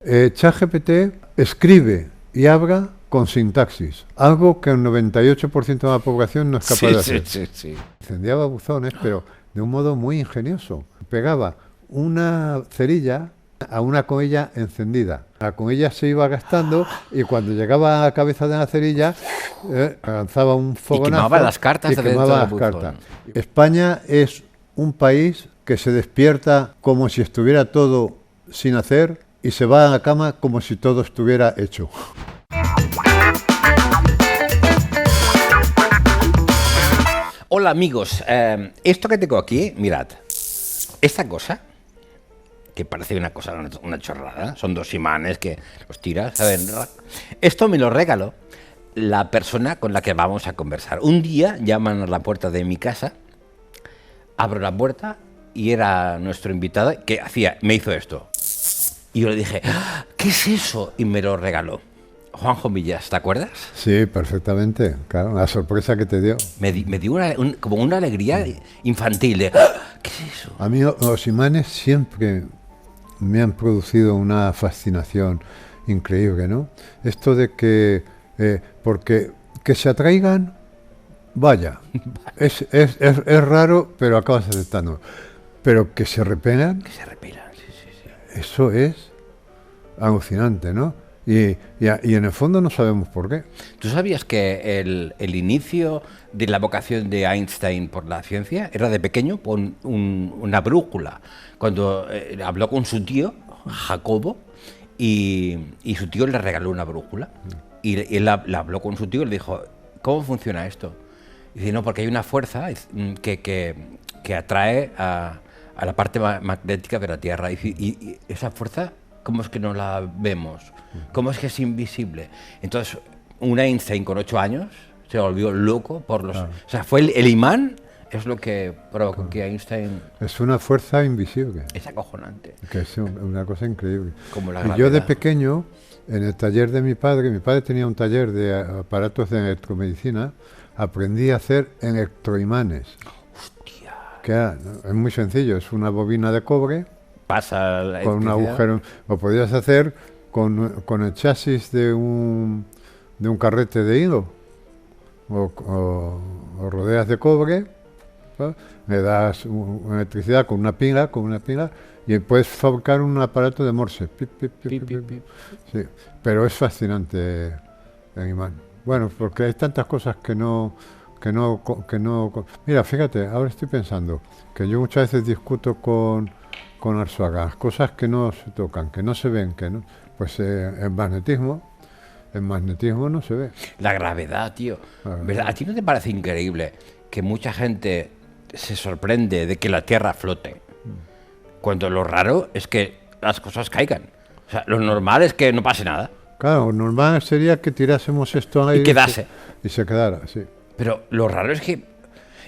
ChatGPT escribe y habla con sintaxis, algo que el 98% de la población no es capaz de hacer. Sí. Incendiaba buzones, pero de un modo muy ingenioso. Pegaba una cerilla a una colilla encendida. La colilla se iba gastando y cuando llegaba a la cabeza de la cerilla lanzaba un fogonazo y quemaba las cartas y de dentro quemaba del las buzón. cartas. España es un país que se despierta como si estuviera todo sin hacer y se va a la cama como si todo estuviera hecho. Hola amigos, esto que tengo aquí, mirad, esta cosa, que parece una chorrada, son dos imanes que los tiras, ¿saben? Esto me lo regaló la persona con la que vamos a conversar. Un día llaman a la puerta de mi casa, abro la puerta y era nuestro invitado que me hizo esto. Y yo le dije, ¿qué es eso? Y me lo regaló. Juanjo Millas, ¿te acuerdas? Sí, perfectamente. Claro, la sorpresa que te dio. Me dio como una alegría infantil de, ¿qué es eso? A mí los imanes siempre me han producido una fascinación increíble, ¿no? Esto de que, porque que se atraigan, vaya, es raro, pero acabas aceptando. Pero que se repelan, Sí. eso es alucinante, ¿no? Y en el fondo no sabemos por qué. ¿Tú sabías que el inicio de la vocación de Einstein por la ciencia era de pequeño con una brújula? Cuando habló con su tío, Jacobo, y su tío le regaló una brújula. Y él la habló con su tío y le dijo, ¿cómo funciona esto? Y dice, no, porque hay una fuerza que atrae a la parte magnética de la Tierra. Y esa fuerza, ¿cómo es que no la vemos? ¿Cómo es que es invisible? Entonces, un Einstein con 8 años se volvió loco por los... Claro. O sea, fue el imán, es lo que provocó que Einstein... Es una fuerza invisible. Es acojonante. Que es una cosa increíble. Como la Y yo de gravedad. pequeño, en el taller de mi padre tenía un taller de aparatos de electromedicina, aprendí a hacer electroimanes. Hostia. Que es muy sencillo, es una bobina de cobre Pasa la con un agujero. Lo podías hacer con el chasis de un carrete de hilo o rodeas de cobre, ¿no? Le das electricidad con una pila y puedes fabricar un aparato de Morse. Pip, pip, pip, pip, pip. Sí, pero es fascinante el imán. Bueno, porque hay tantas cosas que no. Mira, fíjate, ahora estoy pensando que yo muchas veces discuto con Arzuaga, las cosas que no se tocan, que no se ven, que no. Pues el magnetismo no se ve. La gravedad, tío. ¿Verdad? ¿A ti no te parece increíble que mucha gente se sorprende de que la Tierra flote? Cuando lo raro es que las cosas caigan. O sea, lo normal es que no pase nada. Claro, lo normal sería que tirásemos esto al aire Y quedase. Y se quedara, sí. Pero lo raro es que...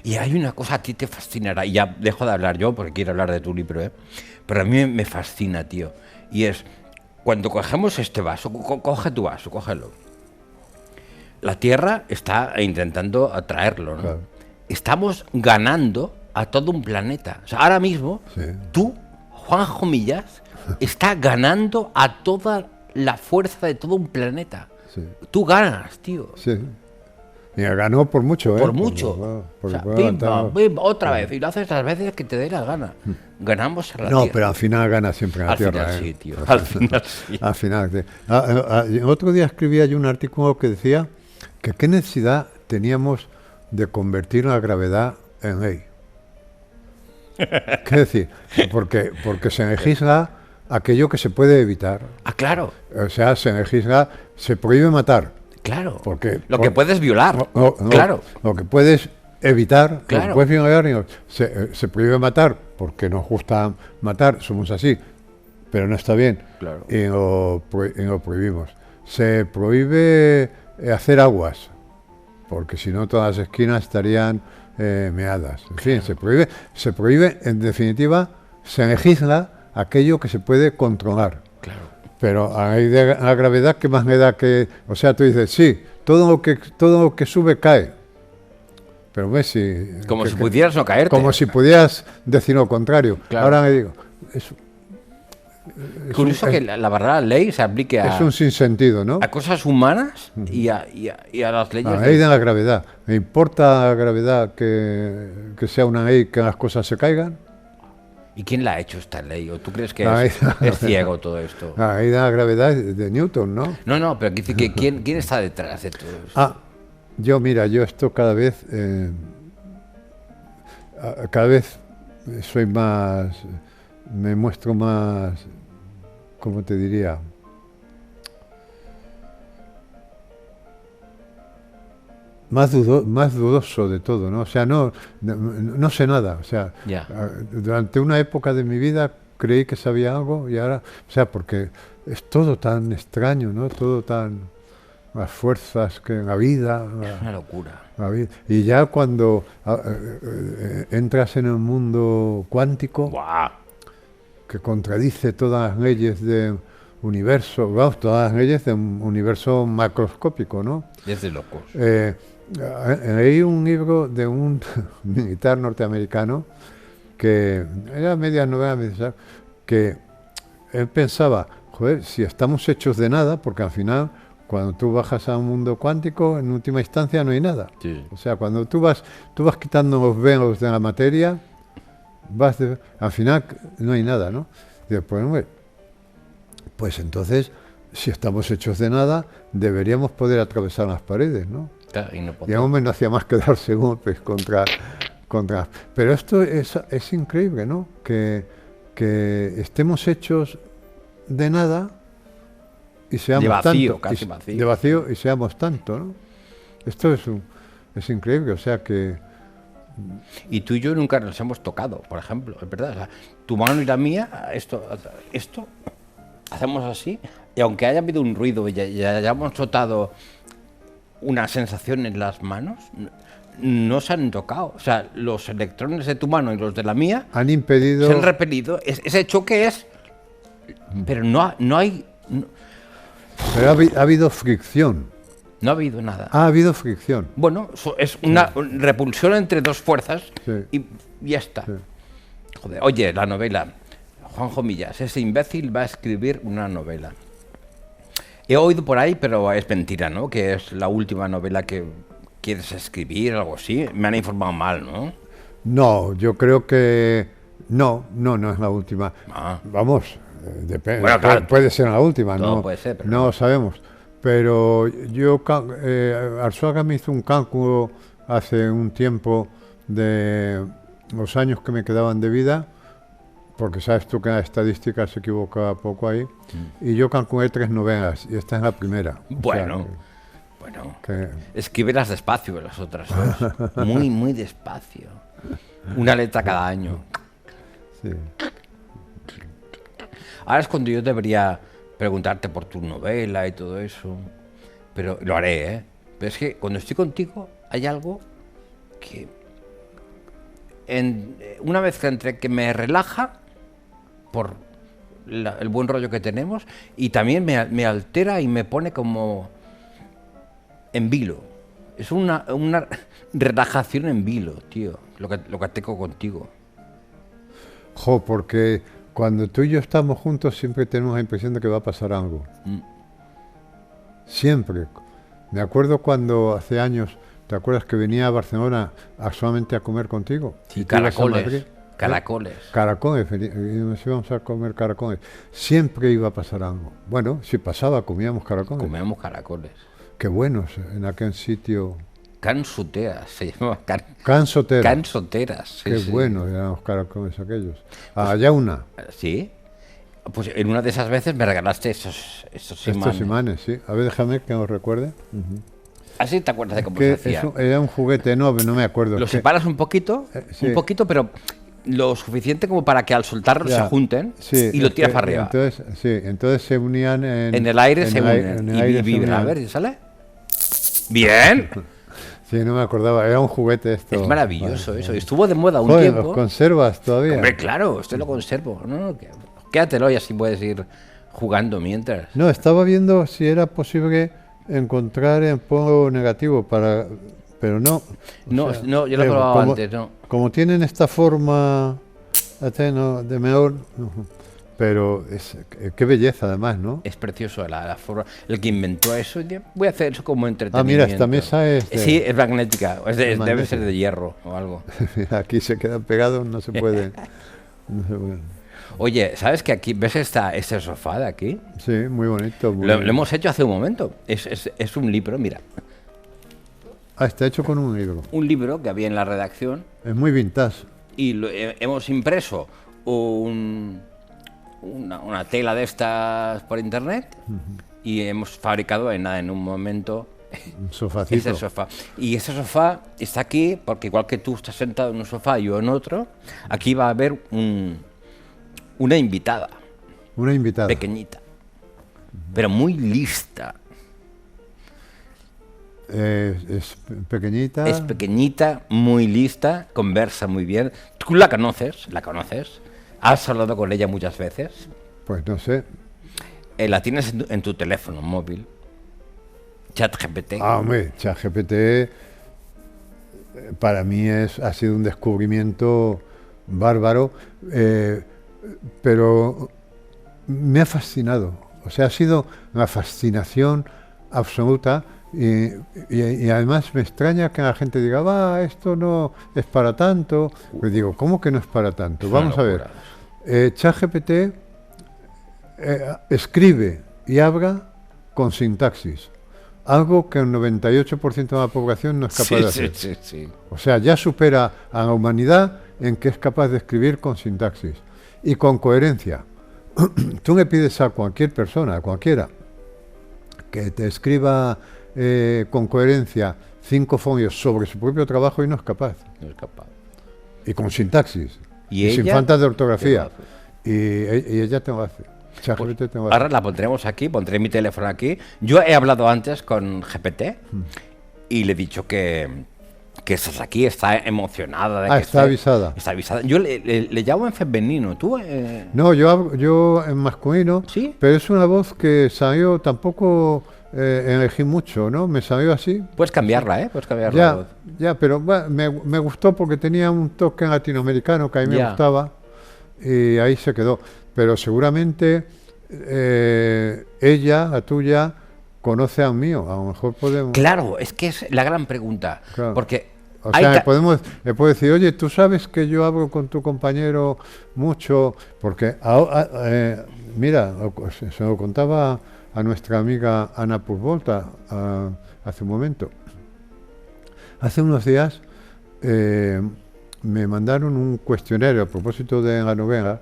Y hay una cosa, a ti te fascinará, y ya dejo de hablar yo porque quiero hablar de tu libro, pero a mí me fascina, tío. Y es, cuando cogemos este vaso, coge tu vaso, cógelo. La Tierra está intentando atraerlo, ¿no? Claro. Estamos ganando a todo un planeta. O sea, ahora mismo, Sí. tú, Juanjo Millas, está ganando a toda la fuerza de todo un planeta. Sí. Tú ganas, tío. Sí. Y ganó por mucho, ¿eh? Por mucho. O sea, pim, pam, pim, otra vez. Y lo haces las veces que te dé la gana. Ganamos a la No, Tierra. pero al final gana siempre la Al Tierra. final ¿eh? sí, tío. Al final sí. Al final. Otro día escribía yo un artículo que decía que qué necesidad teníamos de convertir la gravedad en ley. ¿Qué decir? Porque se legisla aquello que se puede evitar. Ah, claro. O sea, se legisla, se prohíbe matar. Claro. Porque, Lo que puedes violar. No, claro. Lo que puedes evitar, Claro. lo que puedes violar, se prohíbe matar porque nos gusta matar, somos así, pero no está bien. Claro. Y lo prohibimos. Se prohíbe hacer aguas, porque si no todas las esquinas estarían meadas. En fin, se prohíbe, en definitiva, se legisla aquello que se puede controlar. Claro. Pero hay de la gravedad que más me da que... O sea, tú dices, sí, todo lo que sube cae. Pero ves si... Como si pudieras no caerte. Como si pudieras decir lo contrario. Claro. Ahora me digo, Curioso que la verdad la ley se aplique es un sinsentido, ¿no? a cosas humanas y a las leyes. La ley de la gravedad. ¿Me importa la gravedad que sea una ley que las cosas se caigan? ¿Y quién la ha hecho esta ley? ¿O tú crees que La es ciego todo esto? La ley de la gravedad es de Newton, ¿no? No, pero ¿quién está detrás de todo esto? Yo esto cada vez soy más, me muestro más, ¿cómo te diría? Más dudoso de todo, ¿no? O sea, no sé nada. O sea, Ya. durante una época de mi vida creí que sabía algo y ahora, o sea, porque es todo tan extraño, ¿no? Todo tan, las fuerzas que en la vida. Es una locura. Y ya cuando entras en el mundo cuántico, ¡Guau! que contradice todas las leyes del universo, vamos, todas las leyes de un universo macroscópico, ¿no? Es de locos. Leí un libro de un militar norteamericano que era media novela, que él pensaba, joder, si estamos hechos de nada, porque al final, cuando tú bajas a un mundo cuántico, en última instancia no hay nada. Sí. O sea, cuando tú vas quitando los velos de la materia, al final no hay nada, ¿no? Y después, hombre, pues entonces, si estamos hechos de nada, deberíamos poder atravesar las paredes, ¿no? Claro, y no Y podemos. el hombre no hacía más que darse golpes contra. Pero esto es increíble, ¿no? Que estemos hechos de nada y seamos De vacío, tanto. casi vacío. De vacío y seamos tanto, ¿no? Esto es increíble, o sea que. Y tú y yo nunca nos hemos tocado, por ejemplo, es verdad. O sea, tu mano y la mía, esto hacemos así, y aunque haya habido un ruido y ya hayamos notado una sensación en las manos, no se han tocado. O sea, los electrones de tu mano y los de la mía Han impedido. se han repelido. Ese choque es. Pero no hay. Pero ha habido fricción. No ha habido nada. Ha habido fricción. Bueno, es una repulsión entre dos fuerzas Sí. y ya está. Sí. Joder, oye, la novela. Juanjo Millas, ese imbécil va a escribir una novela. He oído por ahí, pero es mentira, ¿no? Que es la última novela que quieres escribir, algo así. Me han informado mal, ¿no? No, yo creo que. No es la última. Ah. Vamos, depende. Bueno, claro. Puede ser la última, Todo no puede ser, pero no lo sabemos. Pero Arzuaga me hizo un cálculo hace un tiempo de los años que me quedaban de vida, porque sabes tú que la estadística se equivoca poco ahí, y yo calculé 3 novelas, y esta es la primera. Bueno, que escríbelas despacio las otras dos. Muy, muy despacio. Una letra cada año. sí. Ahora es cuando yo debería preguntarte por tu novela y todo eso. Pero lo haré, ¿eh? Pero es que cuando estoy contigo hay algo que... una vez entre que me relaja por el buen rollo que tenemos y también me altera y me pone como en vilo. Es una relajación en vilo, tío, lo que tengo contigo. Porque cuando tú y yo estamos juntos siempre tenemos la impresión de que va a pasar algo. Siempre. Me acuerdo cuando hace años, ¿te acuerdas que venía a Barcelona solamente a comer contigo? Sí, ¿Y tú ibas a Madrid? caracoles. Caracoles. Caracoles, nos íbamos a comer caracoles. Siempre iba a pasar algo. Bueno, si pasaba, comíamos caracoles. Comemos caracoles. Qué buenos en aquel sitio. Cansoteras, se llama Cansotera. Cansoteras. Sí, Qué sí. buenos eran los caracoles aquellos. Allá una. ¿Sí? Pues en una de esas veces me regalaste esos Estos imanes. imanes, sí. A ver, déjame que os recuerde. ¿Así te acuerdas de cómo Que se hacía? era un juguete, no me acuerdo. Lo Es que- separas un poquito, sí. pero lo suficiente como para que al soltarlo Ya, se junten sí, y lo es tiras que para arriba. Entonces se unían En el aire se unen en el y aire se vibra. A unían. ver, ¿sale? ¡Bien! Sí, no me acordaba, era un juguete esto. Es maravilloso Vale, eso. Estuvo de moda un Joder, tiempo. ¿los conservas todavía? Hombre, claro, esto lo conservo. No, quédatelo y así puedes ir jugando mientras. No, estaba viendo si era posible encontrar en polvo negativo pero no. O No, sea, no, yo lo he probado antes, no. Como tienen esta forma de mejor, pero qué belleza además, ¿no? Es precioso la forma. El que inventó eso, voy a hacer eso como Ah, entretenimiento. mira, esta mesa es Sí, es magnética. Debe magnética. ser de hierro o algo. Mira, aquí se quedan pegados, no se puede. No se puede. Oye, ¿sabes que aquí ves este sofá de aquí? Sí, muy bonito. Lo hemos hecho hace un momento. Es un libro, mira. Ah, está hecho con un libro. Un libro que había en la redacción Es muy vintage. y hemos impreso una tela de estas por internet y hemos fabricado en un momento Un sofacito. ese sofá. Y ese sofá está aquí porque igual que tú estás sentado en un sofá y yo en otro, aquí va a haber una invitada Una invitada. pequeñita, pero muy lista. Es pequeñita. Es pequeñita, muy lista, conversa muy bien. Tú la conoces, has hablado con ella muchas veces. Pues no sé. La tienes en tu teléfono móvil. ChatGPT. Ah, hombre, ChatGPT para mí ha sido un descubrimiento bárbaro, pero me ha fascinado. O sea, ha sido una fascinación absoluta y además me extraña que la gente diga, va, esto no es para tanto. Pues digo, ¿cómo que no es para tanto? Es una Vamos a ver. locura. ChatGPT escribe y habla con sintaxis. Algo que el 98% de la población no es capaz de hacer. Sí. O sea, ya supera a la humanidad en que es capaz de escribir con sintaxis y con coherencia. Tú le pides a cualquier persona, a cualquiera, que te escriba con coherencia 5 folios sobre su propio trabajo y no es capaz. No es capaz. Y con sintaxis. Y sin ella faltas de te lo ortografía. hace. Y ella te lo hace. ChatGPT te lo hace. Ahora la pondremos aquí, pondré mi teléfono aquí. Yo he hablado antes con GPT y le he dicho que estás aquí, está emocionada. De que Está avisada. Está avisada. Yo le llamo en femenino. ¿Tú? No, yo en masculino, ¿Sí? pero es una voz que salió, tampoco elegí mucho, ¿no? Me salió así. Puedes cambiarla, ¿eh? Puedes cambiar la voz. Ya, pero me gustó porque tenía un toque latinoamericano que a mí me Ya. gustaba y ahí se quedó. Pero seguramente ella, la tuya, conoce al mío. A lo mejor podemos... Claro, es que es la gran pregunta. Claro. Porque O hay sea, ca- le puedo decir, oye, tú sabes que yo hablo con tu compañero mucho, porque mira, se lo contaba a nuestra amiga Ana Puzvolta hace un momento. Hace unos días me mandaron un cuestionario a propósito de la novela.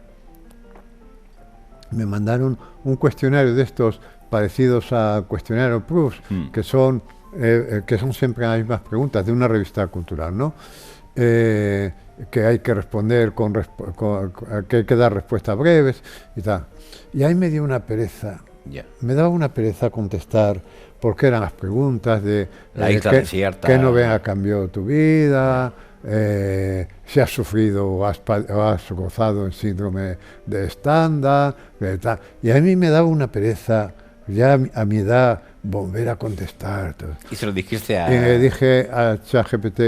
Me mandaron un cuestionario de estos parecidos a cuestionario Proust, que son siempre las mismas preguntas de una revista cultural, ¿no? Que hay que responder que hay que dar respuestas breves y tal. Y ahí me dio una pereza. Ya. Me daba una pereza contestar porque eran las preguntas de La isla desierta. qué novela cambió tu vida, si has sufrido o has gozado el síndrome de Stendhal, tal. Y a mí me daba una pereza, ya a mi edad, volver a contestar. Todo. Y se lo dijiste Y le dije a ChatGPT,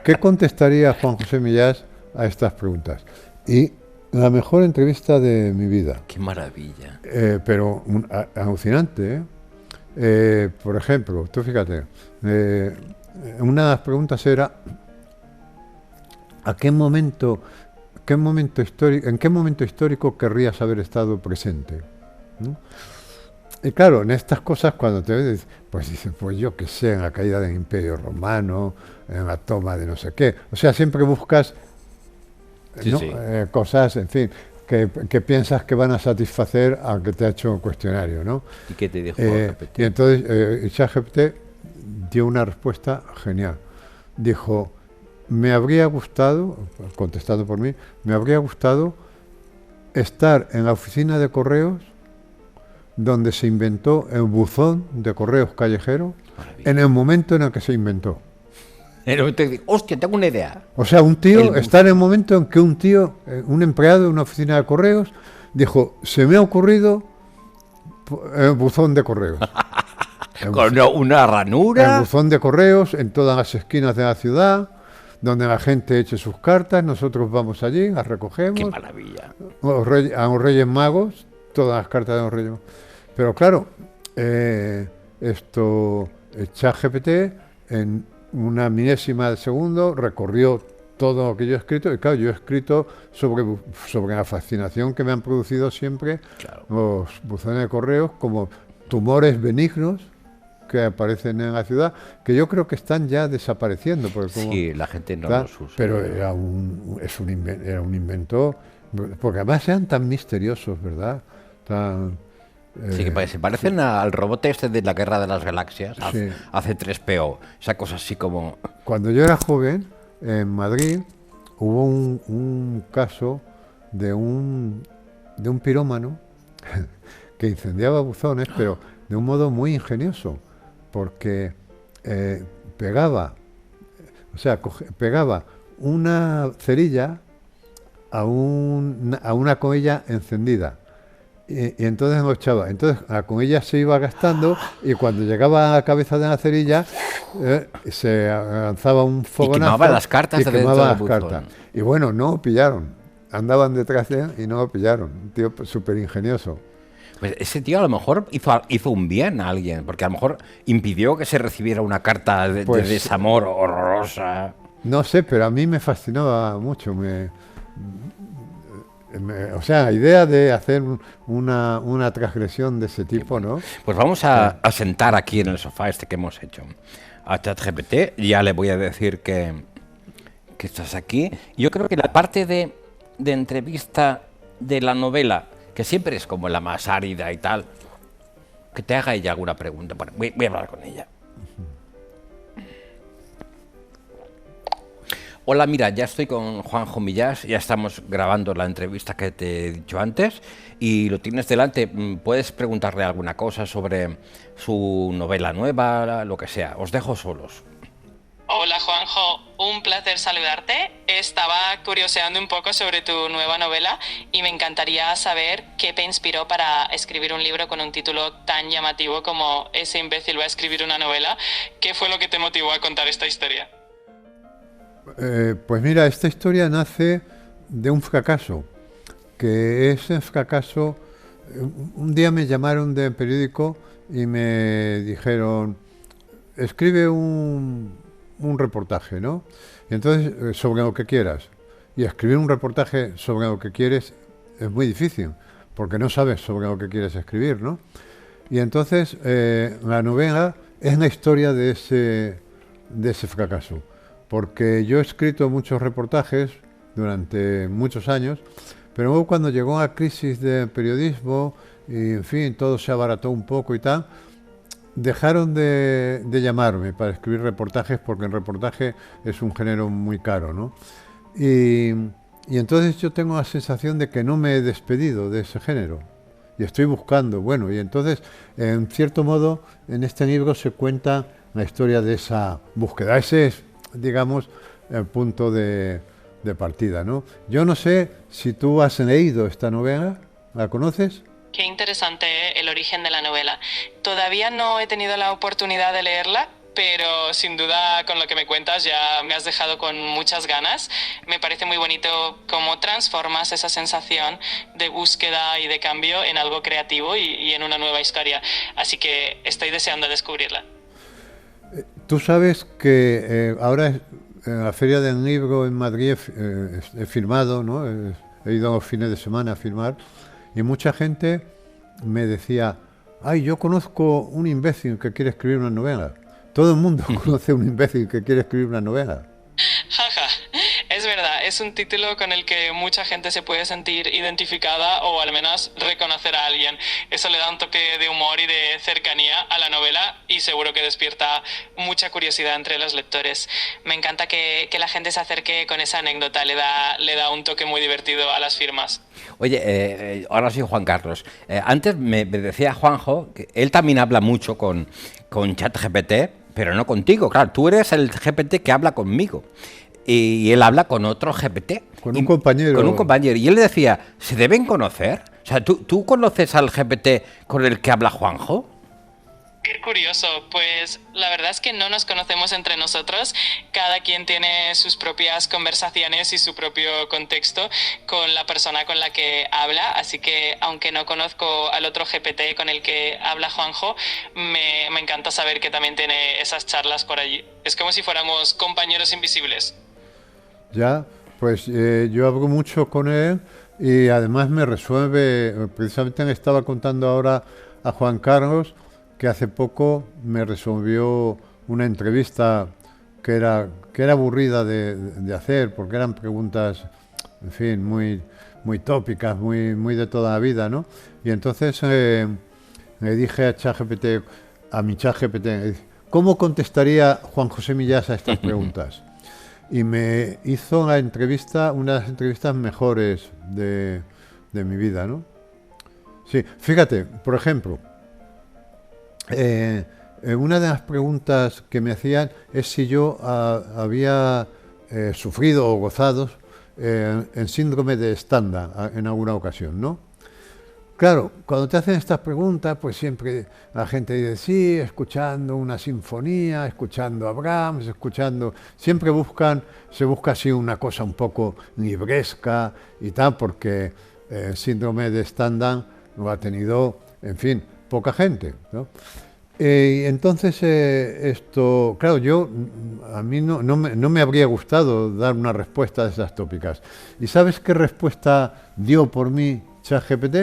¿qué contestaría Juan José Millás a estas preguntas? Y la mejor entrevista de mi vida. ¡Qué maravilla! Pero alucinante, ¿eh? Por ejemplo, tú fíjate, una de las preguntas era ¿en qué momento histórico querrías haber estado presente? ¿No? Y claro, en estas cosas cuando te ves, pues dices, pues yo qué sé, en la caída del Imperio Romano, en la toma de no sé qué. O sea, siempre buscas Sí, ¿no? sí. Cosas, en fin, que piensas que van a satisfacer al que te ha hecho un cuestionario, ¿no? ¿Y qué te dijo Y GPT? entonces ChatGPT dio una respuesta genial. Dijo, me habría gustado, contestando por mí, me habría gustado estar en la oficina de correos donde se inventó el buzón de correos callejero Maravilla. en el momento en el que se inventó. Pero te digo, hostia, tengo una idea. O sea, un tío El está en el momento en que un empleado de una oficina de correos, dijo, se me ha ocurrido el buzón de correos. Con una El ranura. buzón de correos en todas las esquinas de la ciudad, donde la gente eche sus cartas, nosotros vamos allí, las recogemos. ¡Qué maravilla! A los Reyes Magos, todas las cartas de los Reyes Magos. Pero claro, ChatGPT en una milésima de segundo recorrió todo lo que yo he escrito, y claro, yo he escrito sobre la fascinación que me han producido siempre los buzones de correos como tumores benignos que aparecen en la ciudad, que yo creo que están ya desapareciendo. Porque sí, la gente no los usa. Pero era un invento, porque además eran tan misteriosos, ¿verdad? Sí, que se parecen al robot este de la Guerra de las Galaxias, sí. hace 3PO, esa cosa así como... Cuando yo era joven, en Madrid, hubo un caso de un pirómano que incendiaba buzones, pero de un modo muy ingenioso, porque pegaba una cerilla a una comilla encendida. Y entonces lo echaba. Entonces la comilla se iba gastando y cuando llegaba a la cabeza de la cerilla se lanzaba un fogonazo. Y quemaba las cartas de dentro del buzón. Y bueno, no lo pillaron. Andaban detrás de él y no lo pillaron. Un tío súper ingenioso. Pues ese tío a lo mejor hizo un bien a alguien, porque a lo mejor impidió que se recibiera una carta de desamor horrorosa. No sé, pero a mí me fascinaba mucho. O sea, la idea de hacer una transgresión de ese tipo, ¿no? Pues vamos a sentar aquí en el sofá que hemos hecho a ChatGPT. Ya le voy a decir que estás aquí. Yo creo que la parte de entrevista de la novela, que siempre es como la más árida y tal, que te haga ella alguna pregunta. Bueno, voy a hablar con ella. Hola, mira, ya estoy con Juanjo Millás, ya estamos grabando la entrevista que te he dicho antes y lo tienes delante. Puedes preguntarle alguna cosa sobre su novela nueva, lo que sea. Os dejo solos. Hola Juanjo, un placer saludarte. Estaba curioseando un poco sobre tu nueva novela y me encantaría saber qué te inspiró para escribir un libro con un título tan llamativo como Ese imbécil va a escribir una novela. ¿Qué fue lo que te motivó a contar esta historia? Pues mira, esta historia nace de un fracaso, que ese fracaso, un día me llamaron del periódico y me dijeron, escribe un reportaje, ¿no? Y entonces, sobre lo que quieras. Y escribir un reportaje sobre lo que quieres es muy difícil, porque no sabes sobre lo que quieres escribir, ¿no? Y entonces, la novela es la historia de ese fracaso. Porque yo he escrito muchos reportajes durante muchos años, pero luego cuando llegó la crisis del periodismo y en fin, todo se abarató un poco y tal, dejaron de llamarme para escribir reportajes porque el reportaje es un género muy caro, ¿no? Y entonces yo tengo la sensación de que no me he despedido de ese género y estoy buscando, bueno, y entonces en cierto modo en este libro se cuenta la historia de esa búsqueda. Ese es, digamos, el punto de partida, ¿no? Yo no sé si tú has leído esta novela, ¿la conoces? Qué interesante el origen de la novela. Todavía no he tenido la oportunidad de leerla, pero sin duda con lo que me cuentas ya me has dejado con muchas ganas. Me parece muy bonito cómo transformas esa sensación de búsqueda y de cambio en algo creativo y en una nueva historia. Así que estoy deseando descubrirla. Tú sabes que ahora en la Feria del Libro en Madrid he firmado, ¿no? He ido a los fines de semana a firmar y mucha gente me decía, ay, yo conozco un imbécil que quiere escribir una novela. Todo el mundo conoce un imbécil que quiere escribir una novela. Jaja, es verdad, es un título con el que mucha gente se puede sentir identificada o al menos reconocer a alguien. Eso le da un toque de humor y de cercanía a la novela y seguro que despierta mucha curiosidad entre los lectores. Me encanta que la gente se acerque con esa anécdota, le da un toque muy divertido a las firmas. Oye, ahora sí, Juan Carlos. Antes me decía Juanjo que él también habla mucho con ChatGPT, pero no contigo. Claro, tú eres el GPT que habla conmigo. Y él habla con otro GPT. Con un compañero. Con un compañero. Y él le decía, ¿se deben conocer? O sea, ¿tú conoces al GPT con el que habla Juanjo? Qué curioso, pues la verdad es que no nos conocemos entre nosotros, cada quien tiene sus propias conversaciones y su propio contexto con la persona con la que habla, así que aunque no conozco al otro GPT con el que habla Juanjo, me encanta saber que también tiene esas charlas por allí. Es como si fuéramos compañeros invisibles. Ya, pues yo hablo mucho con él y además me resuelve, precisamente me estaba contando ahora a Juan Carlos que hace poco me resolvió una entrevista que era aburrida de hacer, porque eran preguntas, en fin, muy tópicas, muy de toda la vida, ¿no? Y entonces le dije a ChatGPT, a mi ChatGPT, ¿cómo contestaría Juan José Millás a estas preguntas? Y me hizo una entrevista, una de las entrevistas mejores de mi vida, ¿no? Sí, fíjate, por ejemplo, una de las preguntas que me hacían es si yo había sufrido o gozado en síndrome de Stendhal en alguna ocasión, ¿no? Claro, cuando te hacen estas preguntas, pues siempre la gente dice, sí, escuchando una sinfonía, escuchando a Brahms, siempre se busca así una cosa un poco libresca y tal, porque el síndrome de Stendhal lo ha tenido, en fin, poca gente, ¿no? Entonces esto, claro, a mí no me habría gustado dar una respuesta de esas tópicas. ¿Y sabes qué respuesta dio por mí ChatGPT?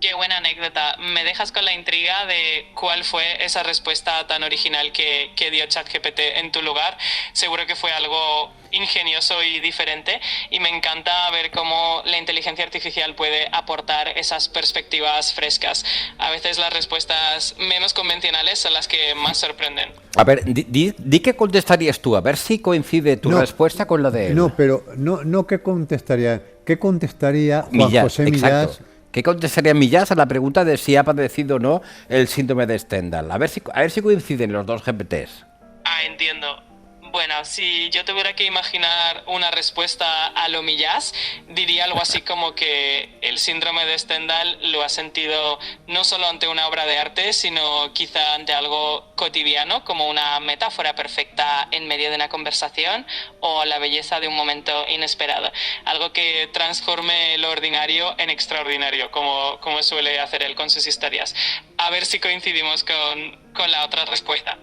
Qué buena anécdota. Me dejas con la intriga de cuál fue esa respuesta tan original que dio ChatGPT en tu lugar. Seguro que fue algo ingenioso y diferente y me encanta ver cómo la inteligencia artificial puede aportar esas perspectivas frescas. A veces las respuestas menos convencionales son las que más sorprenden. A ver, di qué contestarías tú, a ver si coincide tu respuesta con la de él. No, pero no qué contestaría. ¿Qué contestaría Juan Millás, José Millás? exacto. ¿Qué contestaría Millás a la pregunta de si ha padecido o no el síndrome de Stendhal? A ver si coinciden los dos GPTs. Ah, entiendo. Bueno, si yo tuviera que imaginar una respuesta a lo Millás, diría algo así como que el síndrome de Stendhal lo ha sentido no solo ante una obra de arte, sino quizá ante algo cotidiano, como una metáfora perfecta en medio de una conversación o la belleza de un momento inesperado. Algo que transforme lo ordinario en extraordinario, como suele hacer él con sus historias. A ver si coincidimos con la otra respuesta.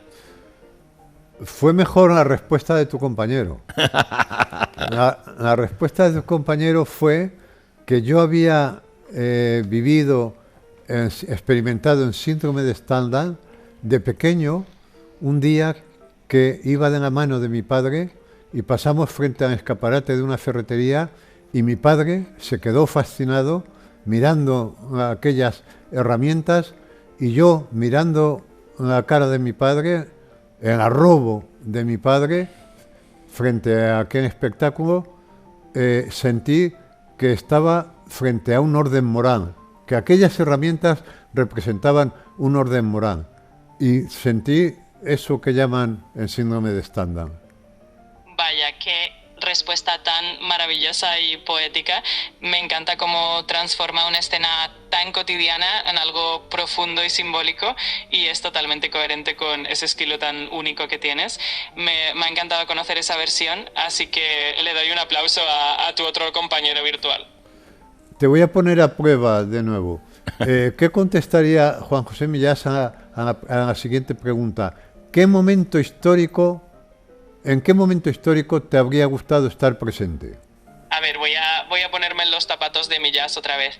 Fue mejor la respuesta de tu compañero. La respuesta de tu compañero fue que yo había experimentado en síndrome de Stendhal de pequeño, un día que iba de la mano de mi padre y pasamos frente al escaparate de una ferretería y mi padre se quedó fascinado mirando aquellas herramientas y yo mirando la cara de mi padre, el arrobo de mi padre frente a aquel espectáculo, sentí que estaba frente a un orden moral, que aquellas herramientas representaban un orden moral y sentí eso que llaman el síndrome de Stendhal. Vaya, qué respuesta tan maravillosa y poética. Me encanta cómo transforma una escena tan cotidiana en algo profundo y simbólico y es totalmente coherente con ese estilo tan único que tienes. Me ha encantado conocer esa versión, así que le doy un aplauso a tu otro compañero virtual. Te voy a poner a prueba de nuevo. ¿Qué contestaría Juan José Millás a la siguiente pregunta? ¿En qué momento histórico te habría gustado estar presente? A ver, voy a ponerme en los zapatos de Millás otra vez.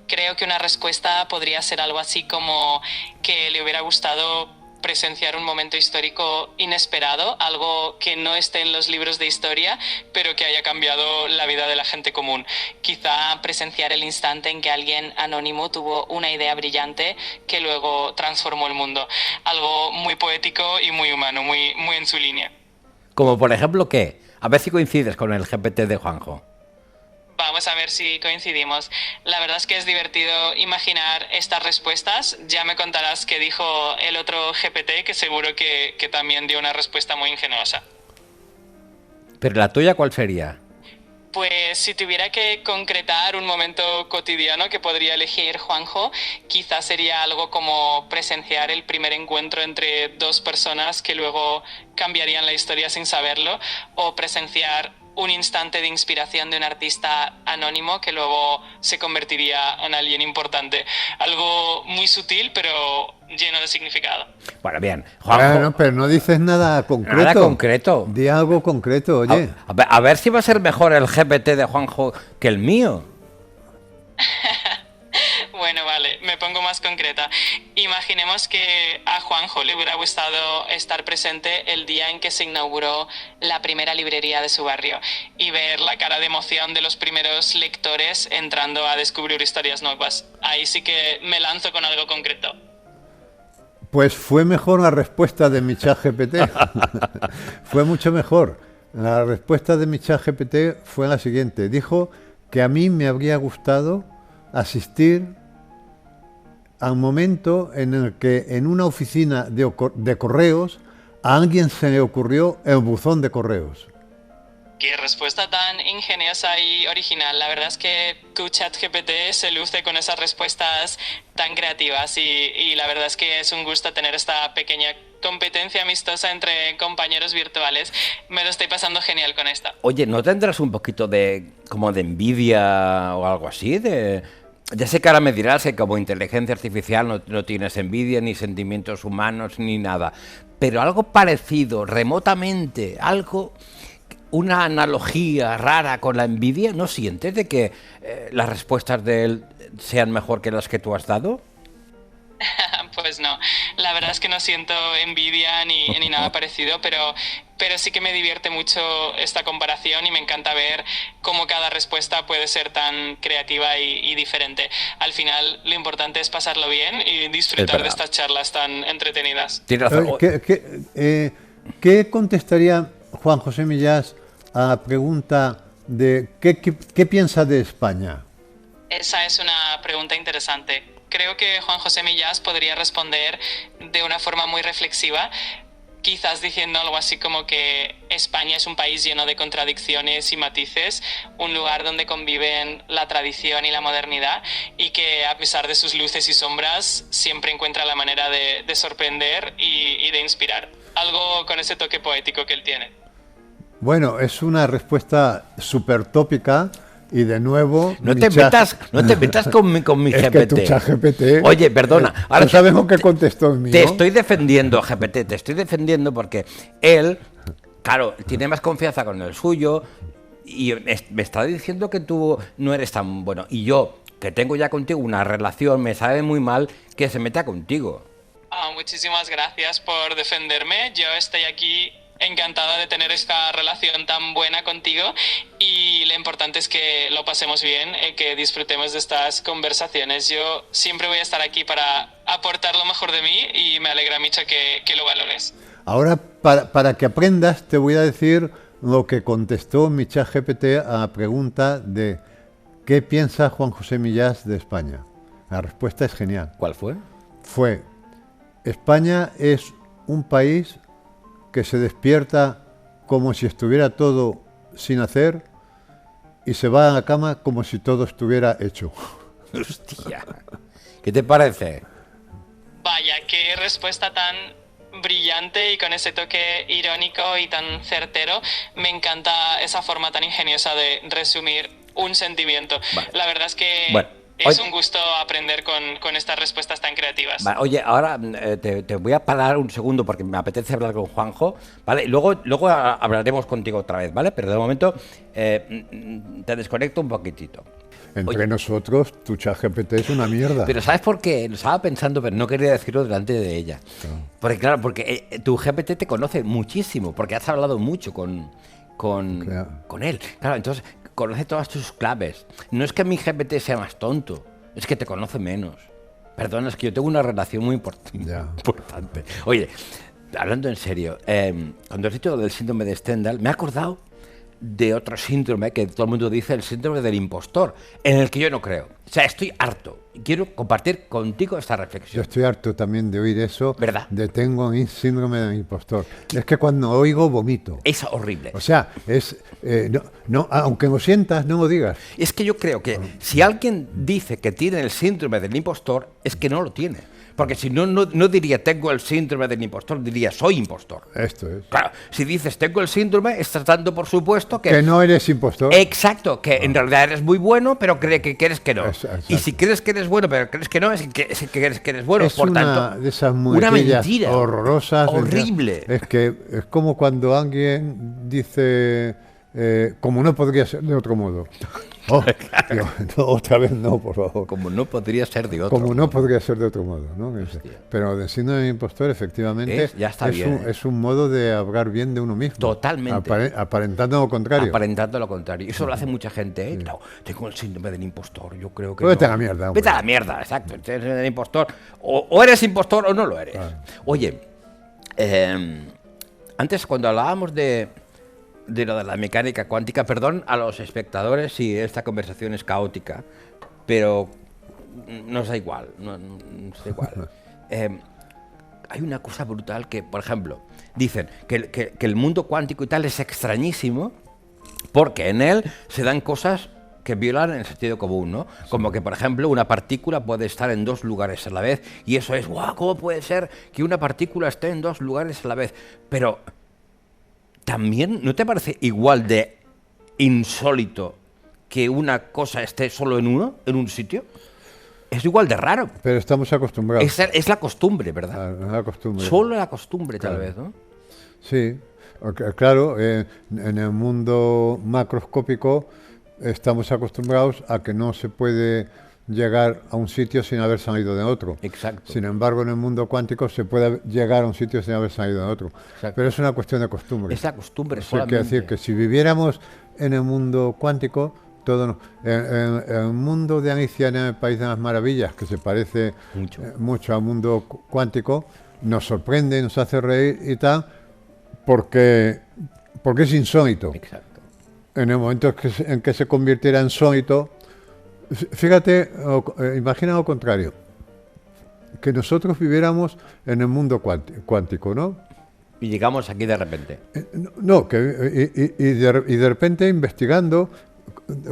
Creo que una respuesta podría ser algo así como que le hubiera gustado presenciar un momento histórico inesperado, algo que no esté en los libros de historia, pero que haya cambiado la vida de la gente común. Quizá presenciar el instante en que alguien anónimo tuvo una idea brillante que luego transformó el mundo. Algo muy poético y muy humano, muy en su línea. Como por ejemplo, ¿qué? A ver si coincides con el GPT de Juanjo. Vamos a ver si coincidimos. La verdad es que es divertido imaginar estas respuestas. Ya me contarás qué dijo el otro GPT, que seguro que también dio una respuesta muy ingeniosa. ¿Pero la tuya cuál sería? Pues si tuviera que concretar un momento cotidiano que podría elegir Juanjo, quizás sería algo como presenciar el primer encuentro entre dos personas que luego cambiarían la historia sin saberlo, o presenciar un instante de inspiración de un artista anónimo que luego se convertiría en alguien importante. Algo muy sutil, pero lleno de significado. Bueno, bien, Juanjo. Bueno, pero no dices nada concreto. Nada concreto. Di algo concreto, oye. A ver si va a ser mejor el GPT de Juanjo que el mío. Bueno, vale, me pongo más concreta. Imaginemos que a Juanjo le hubiera gustado estar presente el día en que se inauguró la primera librería de su barrio y ver la cara de emoción de los primeros lectores entrando a descubrir historias nuevas. Ahí sí que me lanzo con algo concreto. Pues fue mejor la respuesta de mi ChatGPT. Fue mucho mejor. La respuesta de mi ChatGPT fue la siguiente. Dijo que a mí me habría gustado asistir al momento en el que en una oficina de correos a alguien se le ocurrió el buzón de correos. Qué respuesta tan ingeniosa y original. La verdad es que tu ChatGPT se luce con esas respuestas tan creativas y la verdad es que es un gusto tener esta pequeña competencia amistosa entre compañeros virtuales. Me lo estoy pasando genial con esta. Oye, ¿no tendrás un poquito de como de envidia o algo así? Ya sé que ahora me dirás que como inteligencia artificial no tienes envidia, ni sentimientos humanos, ni nada. Pero algo parecido, remotamente, una analogía rara con la envidia, ¿no sientes de que las respuestas de él sean mejor que las que tú has dado? Pues no, la verdad es que no siento envidia ni nada parecido, pero sí que me divierte mucho esta comparación y me encanta ver cómo cada respuesta puede ser tan creativa y diferente. Al final, lo importante es pasarlo bien y disfrutar de estas charlas tan entretenidas. Tienes razón. ¿Qué contestaría Juan José Millás a la pregunta de qué piensa de España? Esa es una pregunta interesante. Creo que Juan José Millás podría responder de una forma muy reflexiva, quizás diciendo algo así como que España es un país lleno de contradicciones y matices, un lugar donde conviven la tradición y la modernidad y que a pesar de sus luces y sombras siempre encuentra la manera de sorprender y de inspirar. Algo con ese toque poético que él tiene. Bueno, es una respuesta súper tópica. Y de nuevo... No te metas con mi es GPT. Que tu ChatGPT... Oye, perdona. Ahora sabemos qué contestó el mío. Te estoy defendiendo, GPT. Te estoy defendiendo porque él, claro, tiene más confianza con el suyo y me está diciendo que tú no eres tan bueno. Y yo, que tengo ya contigo una relación, me sabe muy mal que se meta contigo. Muchísimas gracias por defenderme. Yo estoy aquí encantada de tener esta relación tan buena contigo y lo importante es que lo pasemos bien, que disfrutemos de estas conversaciones. Yo siempre voy a estar aquí para aportar lo mejor de mí y me alegra mucho que lo valores. Ahora, para que aprendas, te voy a decir lo que contestó mi ChatGPT a la pregunta de ¿qué piensa Juan José Millás de España? La respuesta es genial. ¿Cuál fue? Fue: España es un país que se despierta como si estuviera todo sin hacer y se va a la cama como si todo estuviera hecho. Hostia, ¿qué te parece? Vaya, qué respuesta tan brillante y con ese toque irónico y tan certero. Me encanta esa forma tan ingeniosa de resumir un sentimiento. Vale. La verdad es que... Bueno. Es un gusto aprender con estas respuestas tan creativas. Vale, oye, ahora te voy a parar un segundo porque me apetece hablar con Juanjo, ¿vale? Luego hablaremos contigo otra vez, ¿vale? Pero de momento te desconecto un poquitito. Entre nosotros, tu ChatGPT es una mierda. Pero ¿sabes por qué? Lo estaba pensando, pero no quería decirlo delante de ella. Claro. Porque tu GPT te conoce muchísimo, porque has hablado mucho con él. Claro, entonces... conoce todas tus claves. No es que mi GPT sea más tonto, es que te conoce menos. Perdona, es que yo tengo una relación muy importante. Oye, hablando en serio, cuando has dicho del síndrome de Stendhal, me he acordado de otro síndrome que todo el mundo dice, el síndrome del impostor, en el que yo no creo. O sea, estoy harto. Quiero compartir contigo esta Yo reflexión. estoy harto también de oír eso, ¿Verdad? de tengo un síndrome del impostor. Es que cuando oigo vomito. Es horrible. O sea, aunque lo sientas, no lo digas. Es que yo creo que si alguien dice que tiene el síndrome del impostor, es que no lo tiene. Porque si no, no diría tengo el síndrome del impostor, diría soy impostor. Esto es. Claro, si dices tengo el síndrome, estás dando por supuesto Que no eres impostor. Exacto, que en realidad eres muy bueno, pero crees que no. Exacto. Y si crees que eres bueno, pero crees que no, es que crees que eres bueno. Es Por una tanto, de esas una muletillas mentira horrorosas. horrible. Es que es como cuando alguien dice, como no podría ser de otro modo. Oh, Dios, no, otra vez no, por favor. Como no podría ser de otro. Como no podría ser de otro modo, ¿no? Pero el síndrome del impostor, efectivamente, Ya está bien, es un modo de hablar bien de uno mismo. Totalmente. Aparentando lo contrario. Aparentando lo contrario. Eso lo hace mucha gente, ¿eh? Claro, tengo el síndrome del impostor, yo creo que Pues vete no. a la mierda, hombre. Vete a la mierda, exacto. El síndrome del impostor. O eres impostor o no lo eres. Oye, antes cuando hablábamos de lo de la mecánica cuántica, perdón a los espectadores si esta conversación es caótica, pero nos da igual, nos da igual. Hay una cosa brutal que, por ejemplo, dicen que el mundo cuántico y tal es extrañísimo porque en él se dan cosas que violan el sentido común, ¿no? Como que, por ejemplo, una partícula puede estar en dos lugares a la vez y eso es, ¡guau! ¿Cómo puede ser que una partícula esté en dos lugares a la vez? Pero también, ¿no te parece igual de insólito que una cosa esté solo en un sitio? Es igual de raro. Pero estamos acostumbrados. Es la costumbre, ¿verdad? Es la costumbre. Solo la costumbre, tal Claro. vez, ¿no? Sí, claro, en el mundo macroscópico estamos acostumbrados a que no se puede llegar a un sitio sin haber salido de otro. Exacto. Sin embargo, en el mundo cuántico se puede llegar a un sitio sin haber salido de otro. Exacto. Pero es una cuestión de costumbre. Es la costumbre Eso solamente. quiere decir que si viviéramos en el mundo cuántico, todo en el mundo de Alicia en el País de las Maravillas, que se parece mucho al mundo cuántico, nos sorprende, nos hace reír y tal, porque es insólito. Exacto. En el momento en que se convirtiera en sólido, fíjate, imagina lo contrario, que nosotros viviéramos en el mundo cuántico, ¿no? Y llegamos aquí de repente. No, y de repente investigando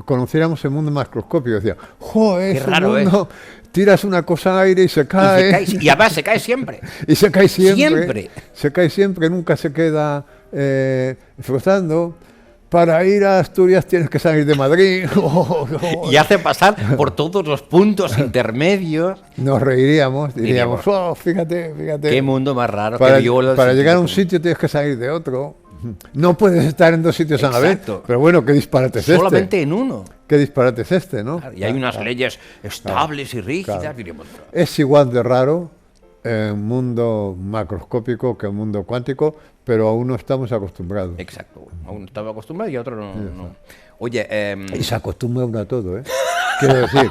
conociéramos el mundo macroscópico. Decía, ¡joder! Qué raro mundo! Tiras una cosa al aire y se cae. Y además se cae siempre. Y se cae siempre. Siempre. Se cae siempre, nunca se queda flotando. Para ir a Asturias tienes que salir de Madrid. Y hace pasar por todos los puntos intermedios. Nos reiríamos, diríamos, Diríamos, oh, fíjate. Qué mundo más raro. Para, que viola el para sentido llegar a un común. sitio tienes que salir de otro. No puedes estar en dos sitios a la vez. Exacto. Pero bueno, qué disparate es Solamente este. en uno. Qué disparate es este, ¿no? Claro, y hay unas leyes estables y rígidas. Diríamos, Es igual de raro el mundo macroscópico que el mundo cuántico, pero aún no estamos acostumbrados. exacto. Aún estaba acostumbrado y otro no. Oye, Y se acostumbra uno a todo, ¿eh? Quiero decir,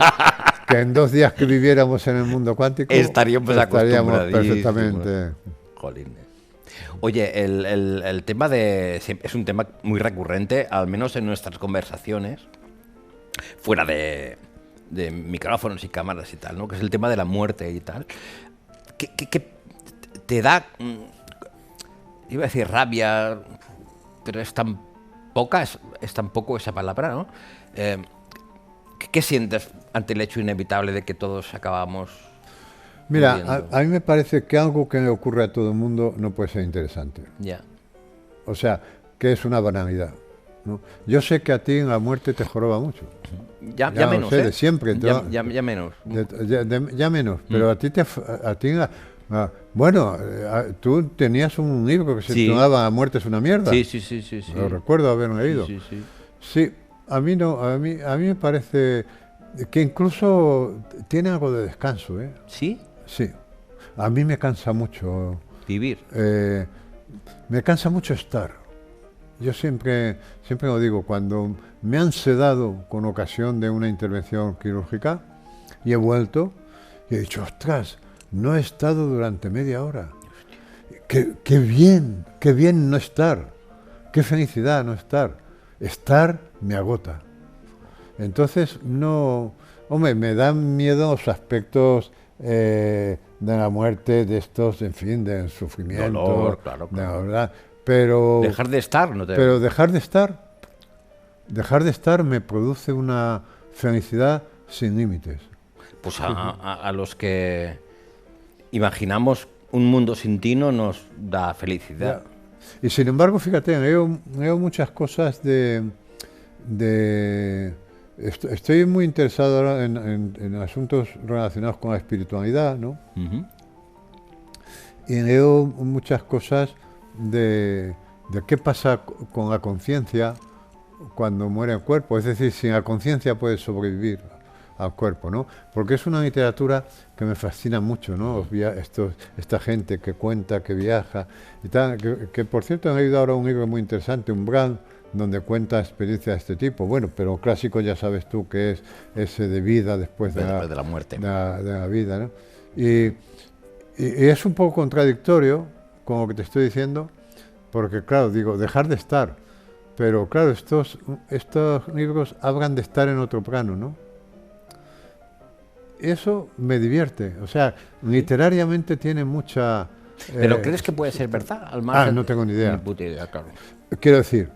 que en 2 días que viviéramos en el mundo cuántico estaríamos acostumbradísimos. perfectamente. Jolines. Oye, el tema es un tema muy recurrente, al menos en nuestras conversaciones, fuera de micrófonos y cámaras y tal, ¿no? Que es el tema de la muerte y tal. Que te da, iba a decir rabia, pero es tan poco esa palabra, ¿no? ¿Qué sientes ante el hecho inevitable de que todos acabamos Mira, muriendo? a mí me parece que algo que le ocurre a todo el mundo no puede ser interesante. Ya. O sea, que es una banalidad, ¿no? Yo sé que a ti la muerte te joroba mucho. Ya lo menos, sé, ¿eh? de siempre. Ya menos. Ya menos, pero a ti bueno, tú tenías un libro que se Sí. titulaba Muerte es una mierda. Sí. Lo recuerdo haber leído. Sí. Sí, a mí no, a mí me parece que incluso tiene algo de descanso, ¿eh? ¿Sí? Sí. A mí me cansa mucho. Vivir. Me cansa mucho estar. Yo siempre lo digo, cuando me han sedado con ocasión de una intervención quirúrgica y he vuelto y he dicho, ostras, no he estado durante media hora. Qué bien no estar, qué felicidad no estar. estar me agota. Entonces, no... Hombre, me dan miedo los aspectos de la muerte, de estos, en fin, del sufrimiento. Dolor, claro. De la verdad. Pero... Dejar de estar, no te... Pero dejar de estar me produce una felicidad sin límites. Pues a los que imaginamos un mundo sin ti no nos da felicidad. Ya. Y sin embargo, fíjate, leo muchas cosas estoy muy interesado ahora en asuntos relacionados con la espiritualidad, ¿no? Uh-huh. Y leo muchas cosas de qué pasa con la conciencia cuando muere el cuerpo. Es decir, sin la conciencia puede sobrevivir al cuerpo, ¿no? Porque es una literatura que me fascina mucho, ¿no? Esta gente que cuenta, que viaja y tal, que por cierto he leído ahora un libro muy interesante, Umbral, donde cuenta experiencias de este tipo. Bueno, pero clásico ya sabes tú que es ese de vida después de la muerte. De la vida, ¿no? Y es un poco contradictorio con lo que te estoy diciendo, porque claro, digo, dejar de estar, pero claro, estos libros hablan de estar en otro plano, ¿no? Eso me divierte, o sea, literariamente tiene mucha... ¿Pero crees que puede ser verdad? Al margen no tengo ni idea. Ni puta idea, claro. Quiero decir,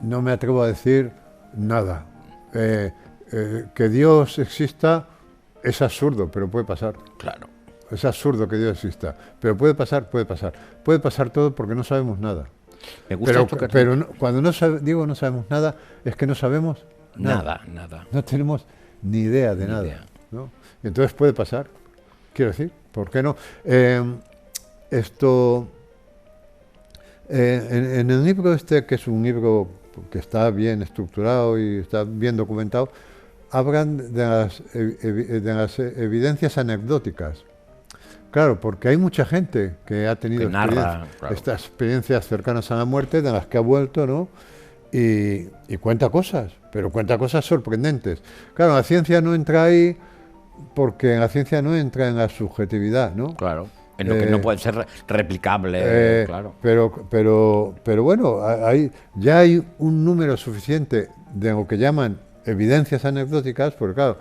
no me atrevo a decir nada. Que Dios exista es absurdo, pero puede pasar. Claro. Es absurdo que Dios exista, pero puede pasar, puede pasar. Puede pasar todo porque no sabemos nada. Me gusta pero no, cuando no sabemos nada, es que no sabemos nada. No tenemos ni idea de nada. ¿No? Entonces puede pasar. Quiero decir, ¿por qué no? En el libro este, que es un libro que está bien estructurado y está bien documentado, hablan de las evidencias anecdóticas. Claro, porque hay mucha gente que ha tenido estas experiencias cercanas a la muerte, de las que ha vuelto, ¿no? Y cuenta cosas, pero cuenta cosas sorprendentes. Claro, la ciencia no entra ahí porque la ciencia no entra en la subjetividad, ¿no? Claro. En lo que no puede ser replicable, claro. Pero bueno, ya hay un número suficiente de lo que llaman evidencias anecdóticas, porque claro,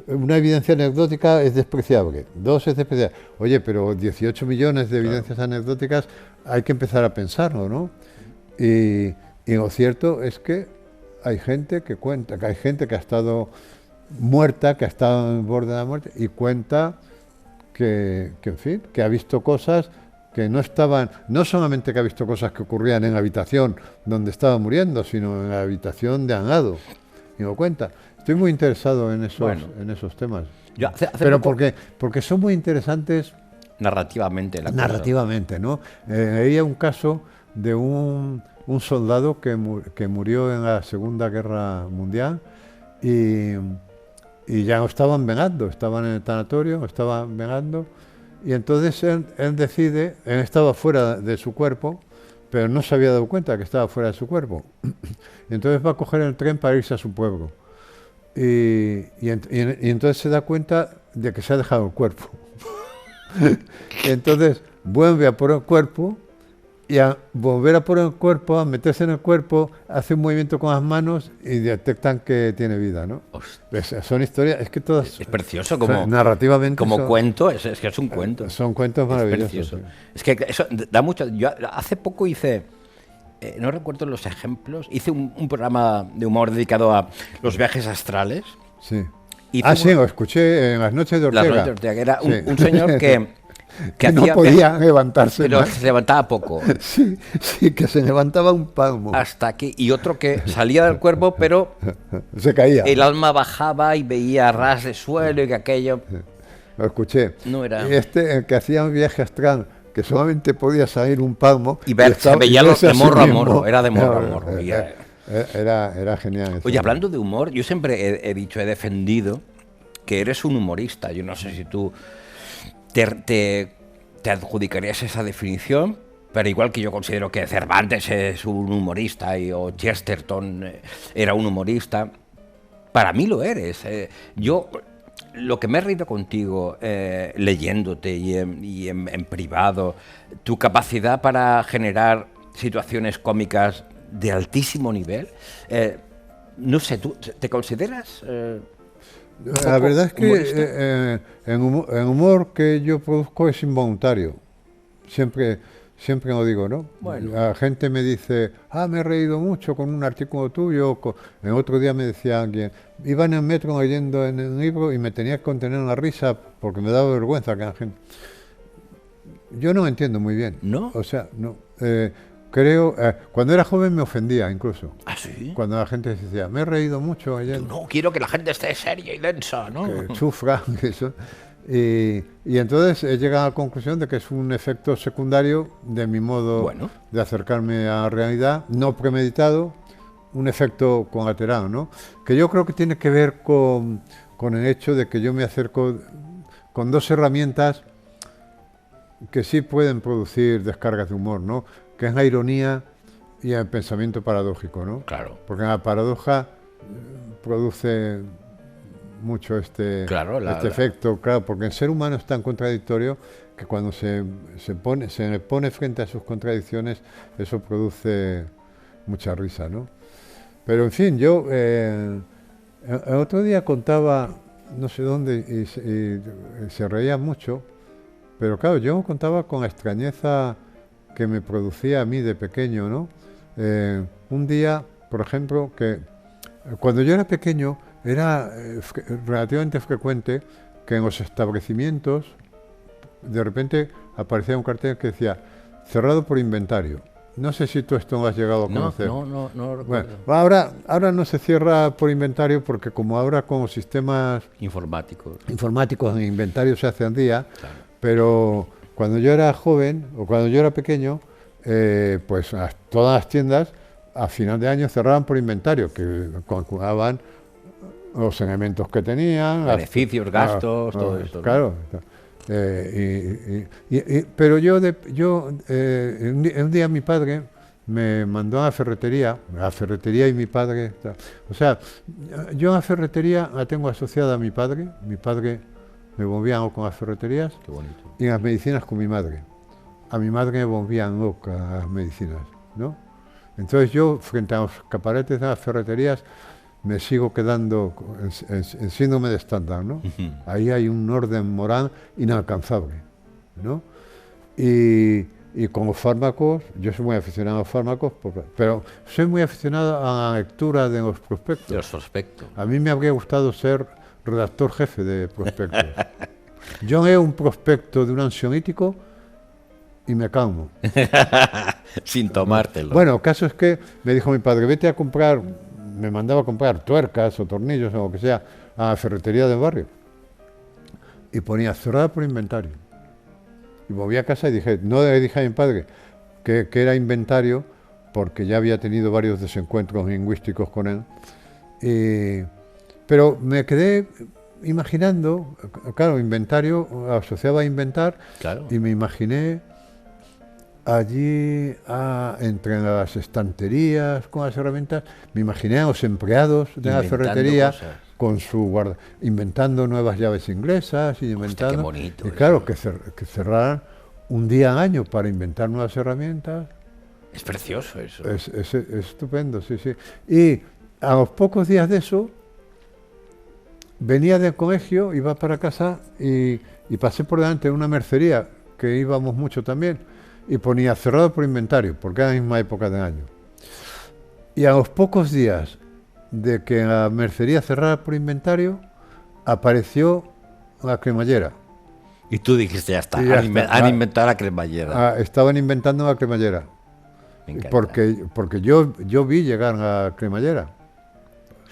una evidencia anecdótica es despreciable, 2 es despreciable. Oye, pero 18 millones de evidencias anecdóticas hay que empezar a pensarlo, ¿no? Y lo cierto es que hay gente que cuenta, que hay gente que ha estado muerta, que ha estado en el borde de la muerte y cuenta que en fin, que ha visto cosas que no estaban, no solamente que ha visto cosas que ocurrían en la habitación donde estaba muriendo, sino en la habitación de al lado. Y lo cuenta. Estoy muy interesado en esos temas. Yo hace pero poco, porque son muy interesantes narrativamente. Narrativamente, ¿no? Leía un caso de un soldado que murió en la Segunda Guerra Mundial y ya lo estaban vengando, estaban en el tanatorio, lo estaban vengando, y entonces él decide, él estaba fuera de su cuerpo, pero no se había dado cuenta que estaba fuera de su cuerpo. Y entonces va a coger el tren para irse a su pueblo. Y entonces se da cuenta de que se ha dejado el cuerpo. Y entonces vuelve a por el cuerpo, y a volver a por el cuerpo, a meterse en el cuerpo, hace un movimiento con las manos y detectan que tiene vida, ¿no? Son historias, es que todas... Es precioso, como narrativamente... Como cuento, es que es un cuento. Son cuentos maravillosos. Sí. Es que eso da mucho... Yo hace poco hice, no recuerdo los ejemplos, hice un programa de humor dedicado a los viajes astrales. Sí. Sí, lo escuché en Las Noches de Ortega. Las Noches de Ortega, que era un señor que no podía levantarse. Pero se levantaba poco. Sí, que se levantaba un palmo. Hasta aquí. Y otro que salía del cuerpo, pero se caía. El alma bajaba y veía ras de suelo y que aquello... Lo escuché. No era... Y el que hacía un viaje astral, que solamente podía salir un palmo... Y se veía de morro a morro. Era de morro a morro. Era genial. Oye, hablando de humor, yo siempre he defendido que eres un humorista. Yo no sé si tú... Te adjudicarías esa definición, pero igual que yo considero que Cervantes es un humorista o Chesterton era un humorista, para mí lo eres. Yo lo que me he reído contigo leyéndote y en privado, tu capacidad para generar situaciones cómicas de altísimo nivel. No sé, ¿tú te consideras? La verdad es que humorista. en humor que yo produzco es involuntario. Siempre lo digo, ¿no? Bueno. La gente me dice, me he reído mucho con un artículo tuyo. En otro día me decía alguien, iba en el metro leyendo en el libro y me tenía que contener la risa porque me daba vergüenza que la gente... Yo no entiendo muy bien. ¿No? O sea, no. Creo, cuando era joven me ofendía incluso. ¿Ah, sí? Cuando la gente decía, me he reído mucho ayer. No, quiero que la gente esté seria y densa, ¿no? Que sufra, que eso. Y entonces he llegado a la conclusión de que es un efecto secundario de mi modo de acercarme a la realidad, no premeditado, un efecto colateral, ¿no? Que yo creo que tiene que ver con el hecho de que yo me acerco con dos herramientas que sí pueden producir descargas de humor, ¿no? Que es la ironía y el pensamiento paradójico, ¿no? Claro. Porque la paradoja produce mucho este efecto, claro, porque el ser humano es tan contradictorio que cuando se le pone frente a sus contradicciones, eso produce mucha risa, ¿no? Pero en fin, yo el otro día contaba, no sé dónde, y se reía mucho, pero claro, yo contaba con la extrañeza que me producía a mí de pequeño, ¿no? Un día, por ejemplo, que cuando yo era pequeño era relativamente frecuente que en los establecimientos de repente aparecía un cartel que decía cerrado por inventario. No sé si tú esto lo has llegado a conocer. No recuerdo. Bueno, ahora no se cierra por inventario porque como ahora con los sistemas informáticos en inventario se hace al día, claro. Pero cuando yo era joven o cuando yo era pequeño, pues todas las tiendas a final de año cerraban por inventario, que calculaban los elementos que tenían, beneficios, gastos, todo eso. Claro. ¿No? Pero un día mi padre me mandó a la ferretería y mi padre, o sea, yo a la ferretería la tengo asociada a mi padre me volvían loco con las ferreterías. Qué bonito. Y las medicinas con mi madre. A mi madre me volvían loca las medicinas, ¿no? Entonces yo, frente a los escaparates de las ferreterías, me sigo quedando en síndrome de estándar, ¿no? Uh-huh. Ahí hay un orden moral inalcanzable, ¿no? Y con los fármacos, yo soy muy aficionado a los fármacos, pero soy muy aficionado a la lectura de los prospectos. De los prospectos. A mí me habría gustado ser redactor jefe de prospectos. Yo leo un prospecto de un ansiolítico y me calmo. Sin tomártelo. Bueno, el caso es que me dijo mi padre, vete a comprar, me mandaba a comprar tuercas o tornillos o lo que sea a la ferretería del barrio. Y ponía cerrada por inventario. Y volví a casa y no le dije a mi padre que era inventario porque ya había tenido varios desencuentros lingüísticos con él. Pero me quedé imaginando, claro, inventario asociaba a inventar, claro. Y me imaginé allí entre las estanterías con las herramientas, me imaginé a los empleados de la ferretería con inventando nuevas llaves inglesas y inventando. Hostia, qué bonito, y claro, que cerraran un día al año para inventar nuevas herramientas. Es precioso eso. Es estupendo, sí. Y a los pocos días de eso, venía del colegio, iba para casa y pasé por delante de una mercería que íbamos mucho también y ponía cerrado por inventario, porque era la misma época del año. Y a los pocos días de que la mercería cerrara por inventario, apareció la cremallera. Y tú dijiste, ya está, han inventado la cremallera. Estaban inventando la cremallera. Me encanta. Porque yo vi llegar a la cremallera.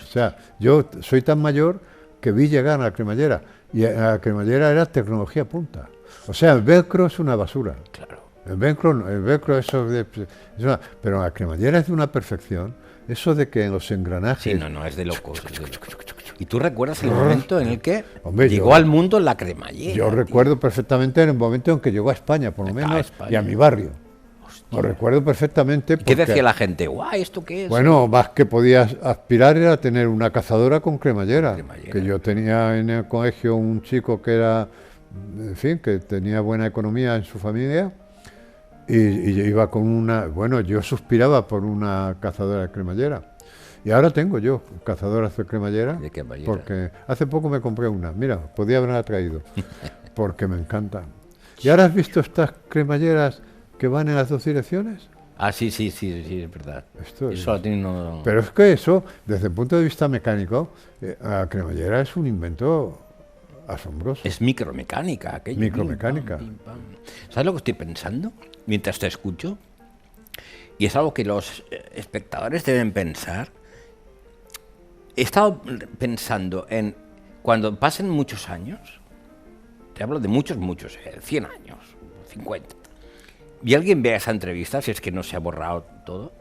O sea, yo soy tan mayor que vi llegar a la cremallera. Y la cremallera era tecnología punta. O sea, el velcro es una basura. Claro. El velcro pero la cremallera es de una perfección. Eso de que en los engranajes... Sí, no, es de locos. ¿Y tú recuerdas el momento en el que llegó al mundo la cremallera? Yo recuerdo perfectamente el momento en que llegó a España, por lo menos, y a mi barrio. Lo recuerdo perfectamente. ¿Qué decía la gente? ¡Guau, esto qué es! Bueno, más que podías aspirar era tener una cazadora con cremallera. Que yo tenía en el colegio un chico que era, en fin, que tenía buena economía en su familia y yo iba con una, bueno, yo suspiraba por una cazadora de cremallera. Y ahora tengo yo cazadoras de cremallera, De cremallera. porque hace poco me compré una. Mira, podía haberla traído, porque me encantan. ¿Y ahora has visto estas cremalleras que van en las dos direcciones? Ah, sí, es verdad. Esto es- Eso tiene uno... Pero es que eso, desde el punto de vista mecánico, la cremallera es un invento asombroso. Es micromecánica, aquello. Micromecánica. Pim, pam, pim, pam. ¿Sabes lo que estoy pensando mientras te escucho? Y es algo que los espectadores deben pensar. He estado pensando en cuando pasen muchos años, te hablo de muchos, 100 años, 50, y alguien vea esa entrevista, si es que no se ha borrado todo,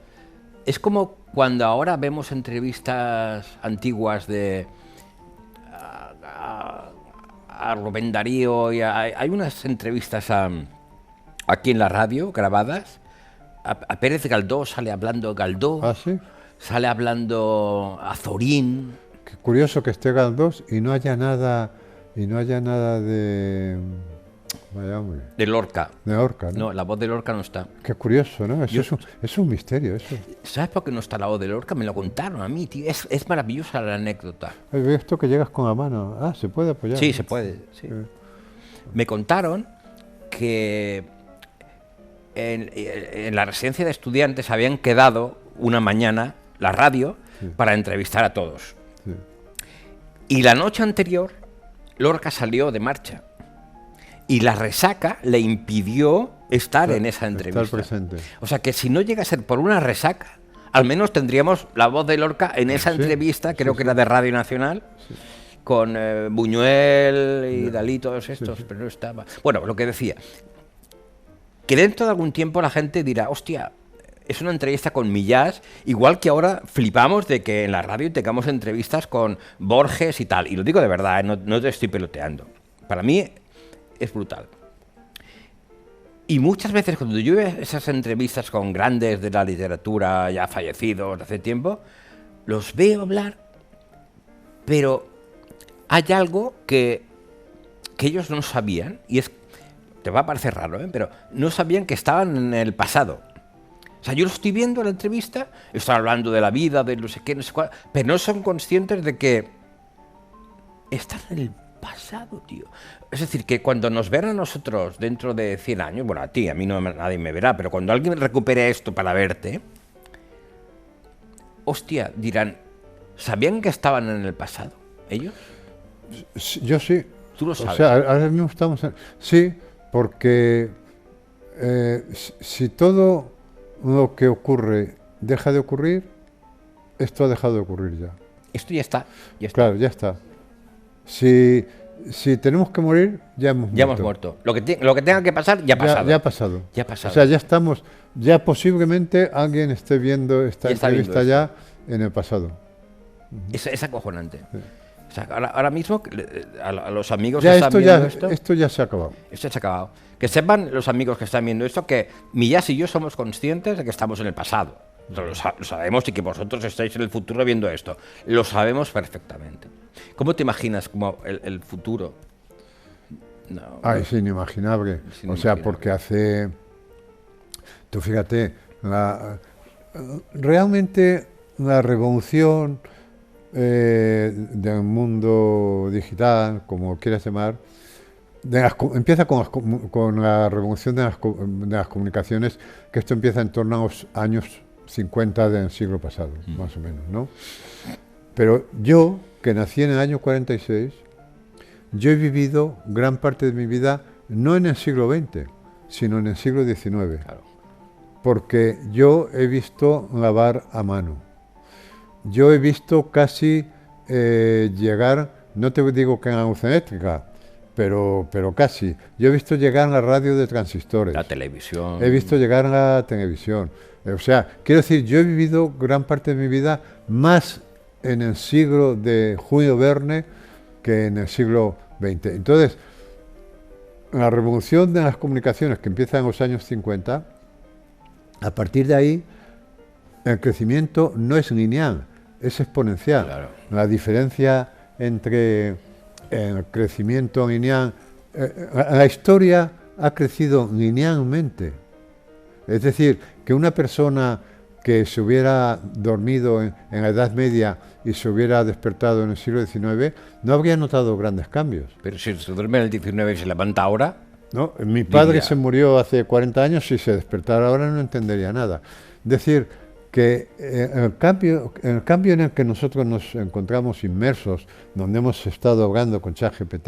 es como cuando ahora vemos entrevistas antiguas de a Rubén Darío, y hay unas entrevistas aquí en la radio grabadas. A Pérez Galdós sale hablando Galdós, ¿Ah, sí? sale hablando Azorín. Qué curioso que esté Galdós y no haya nada de... Vaya hombre, De Lorca. de Lorca, ¿no? No, la voz de Lorca no está. Qué curioso, ¿no? Eso Yo- es un misterio, eso. ¿Sabes por qué no está la voz de Lorca? Me lo contaron a mí, tío. Es maravillosa la anécdota. Ve esto que llegas con la mano. Ah, se puede apoyar. Sí, ¿no? se puede. Sí. Me contaron que en la residencia de estudiantes habían quedado una mañana la radio para entrevistar a todos. Sí. Y la noche anterior, Lorca salió de marcha. Y la resaca le impidió estar en esa entrevista. Estar presente. O sea que si no llega a ser por una resaca, al menos tendríamos la voz de Lorca en esa Sí, entrevista, creo que era de Radio Nacional, con Buñuel y Dalí, todos estos, pero no estaba. Bueno, lo que decía, que dentro de algún tiempo la gente dirá, hostia, es una entrevista con Millás, igual que ahora flipamos de que en la radio tengamos entrevistas con Borges y tal. Y lo digo de verdad, no te estoy peloteando. Para mí es brutal. Y muchas veces cuando yo veo esas entrevistas con grandes de la literatura ya fallecidos hace tiempo, los veo hablar, pero hay algo que ellos no sabían, y es, te va a parecer raro, pero no sabían que estaban en el pasado. O sea, yo lo estoy viendo en la entrevista, están hablando de la vida, de no sé qué, no sé cuál, pero no son conscientes de que están en el pasado, tío. Es decir, que cuando nos ven a nosotros dentro de 100 años, bueno, a ti, a mí no nadie me verá, pero cuando alguien recupere esto para verte, hostia, dirán, ¿sabían que estaban en el pasado ellos? Sí, yo sí. Tú lo O sabes. sea, ahora mismo estamos... Sí, porque si todo lo que ocurre deja de ocurrir, esto ha dejado de ocurrir ya. Esto ya está, ya está. Claro, ya está. Si tenemos que morir, ya hemos muerto. Ya hemos muerto. Lo que tenga que pasar, ya ha pasado. Ya ha pasado. Ya ha pasado. O sea, ya estamos, ya posiblemente alguien esté viendo esta Ya está viendo entrevista ya en el pasado. Es acojonante. O sea, ahora mismo, a los amigos Ya que están viendo esto ya se ha acabado. esto se ha acabado. Que sepan los amigos que están viendo esto que Millás y yo somos conscientes de que estamos en el pasado. Lo sabemos, y que vosotros estáis en el futuro viendo esto. Lo sabemos perfectamente. ¿Cómo te imaginas como el futuro? No, Es inimaginable. Es O sea, inimaginable. porque tú fíjate, realmente la revolución del mundo digital, como quieras llamar, empieza con la revolución de las comunicaciones, que esto empieza en torno a los años 50 del siglo pasado, más o menos, ¿no? Pero yo, que nací en el año 46, yo he vivido gran parte de mi vida no en el siglo XX, sino en el siglo XIX. Claro. Porque yo he visto lavar a mano. Yo he visto casi llegar, no te digo que en la luz eléctrica, pero casi. Yo he visto llegar la radio de transistores. La televisión. He visto llegar a la televisión. O sea, quiero decir, yo he vivido gran parte de mi vida más en el siglo de Julio Verne que en el siglo XX. Entonces, la revolución de las comunicaciones que empieza en los años 50, a partir de ahí, el crecimiento no es lineal, es exponencial. Claro. La diferencia entre el crecimiento lineal... la historia ha crecido linealmente. Es decir, que una persona que se hubiera dormido en la Edad Media y se hubiera despertado en el siglo XIX, no habría notado grandes cambios. Pero si se duerme en el 19 y se levanta ahora... ¿No? Mi padre Diría. se murió hace 40 años, si se despertara ahora no entendería nada. Es decir, que el cambio en el que nosotros nos encontramos inmersos, donde hemos estado hablando con ChatGPT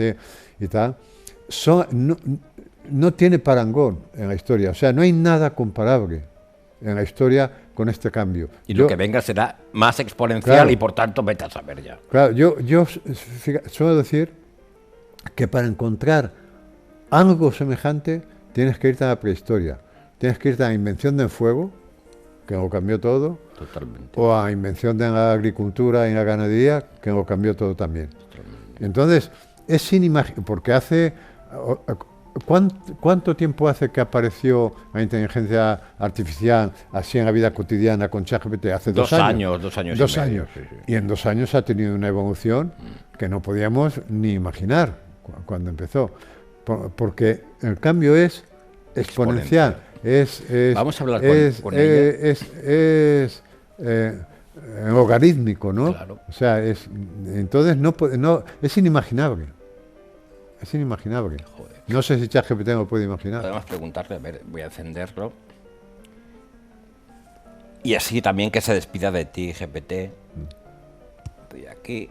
y tal, no tiene parangón en la historia. O sea, no hay nada comparable en la historia con este cambio. Y lo que venga será más exponencial, claro, y por tanto vete a saber ya. Claro, yo suelo decir que para encontrar algo semejante tienes que irte a la prehistoria, tienes que irte a la invención del fuego, que lo cambió todo, Totalmente. o a la invención de la agricultura y la ganadería, que lo cambió todo también. Totalmente. Entonces, es inimaginable, porque hace... ¿Cuánto tiempo hace que apareció la inteligencia artificial así en la vida cotidiana con ChatGPT? Hace 2 años. 2 años. Dos y medio, años. sí, sí. Y en 2 años ha tenido una evolución que no podíamos ni imaginar cuando empezó. Porque el cambio es exponencial. Vamos a hablar con ella. Es logarítmico, ¿no? Claro. O sea, entonces es inimaginable. Es inimaginable. Joder. No sé si ChatGPT lo puede imaginar. Podemos preguntarle, a ver, voy a encenderlo. Y así también que se despida de ti, GPT. Estoy aquí.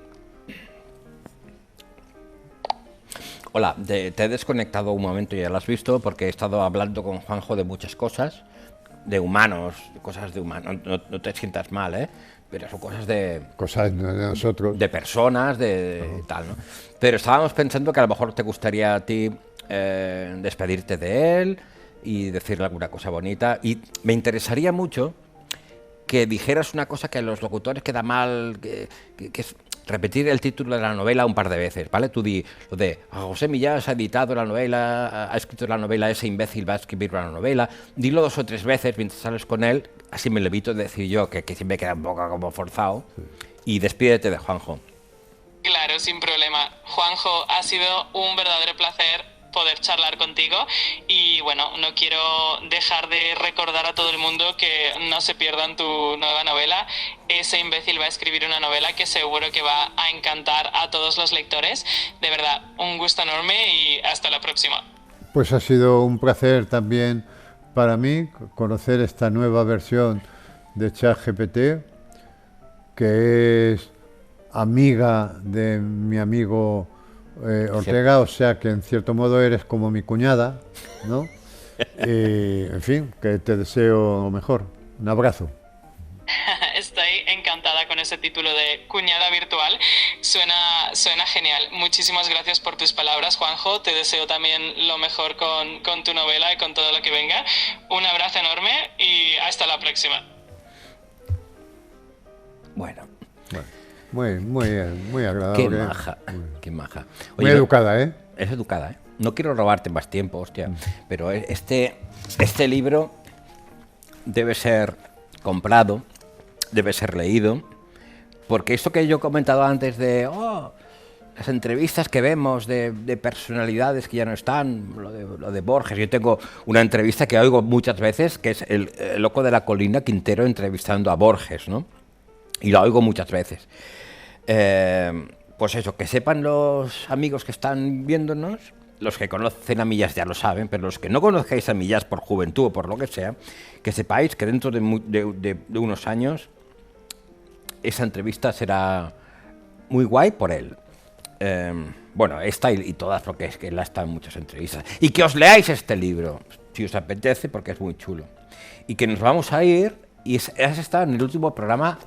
Hola, te he desconectado un momento, ya lo has visto, porque he estado hablando con Juanjo de muchas cosas, de humanos, cosas de humanos. No te sientas mal, ¿eh? Pero son cosas de Cosas de nosotros. de personas, de tal, ¿no? Pero estábamos pensando que a lo mejor te gustaría a ti despedirte de él y decirle alguna cosa bonita. Y me interesaría mucho que dijeras una cosa que a los locutores queda mal, que es repetir el título de la novela un par de veces, ¿vale? Tú di lo de José Millás ha editado la novela, ha escrito la novela, ese imbécil va a escribir una novela. Dilo 2 o 3 veces mientras sales con él, así me lo evito de decir yo, que siempre queda un poco como forzado. Sí. Y despídete de Juanjo. Claro, sin problema. Juanjo, ha sido un verdadero placer poder charlar contigo y bueno, no quiero dejar de recordar a todo el mundo que no se pierdan tu nueva novela. Ese imbécil va a escribir una novela que seguro que va a encantar a todos los lectores. De verdad, un gusto enorme y hasta la próxima. Pues ha sido un placer también para mí conocer esta nueva versión de ChatGPT, que es amiga de mi amigo Ortega, o sea que en cierto modo eres como mi cuñada, ¿no? Y, en fin, que te deseo lo mejor. Un abrazo. Estoy encantada con ese título de cuñada virtual. Suena genial. Muchísimas gracias por tus palabras, Juanjo. Te deseo también lo mejor con tu novela y con todo lo que venga. Un abrazo enorme y hasta la próxima. Bueno. Muy agradable. Qué maja, qué maja. Oye, muy educada, ¿eh? Es educada, ¿eh? No quiero robarte más tiempo, hostia, pero este libro debe ser comprado, debe ser leído, porque esto que yo he comentado antes de las entrevistas que vemos de personalidades que ya no están, lo de Borges. Yo tengo una entrevista que oigo muchas veces, que es el loco de la colina, Quintero, entrevistando a Borges, ¿no? Y lo oigo muchas veces. Pues eso, que sepan los amigos que están viéndonos, los que conocen a Millás ya lo saben, pero los que no conozcáis a Millás por juventud o por lo que sea, que sepáis que dentro de unos años esa entrevista será muy guay por él. Bueno, esta y todas, porque es que él está en muchas entrevistas. Y que os leáis este libro, si os apetece, porque es muy chulo. Y que nos vamos a ir, y has estado en el último programa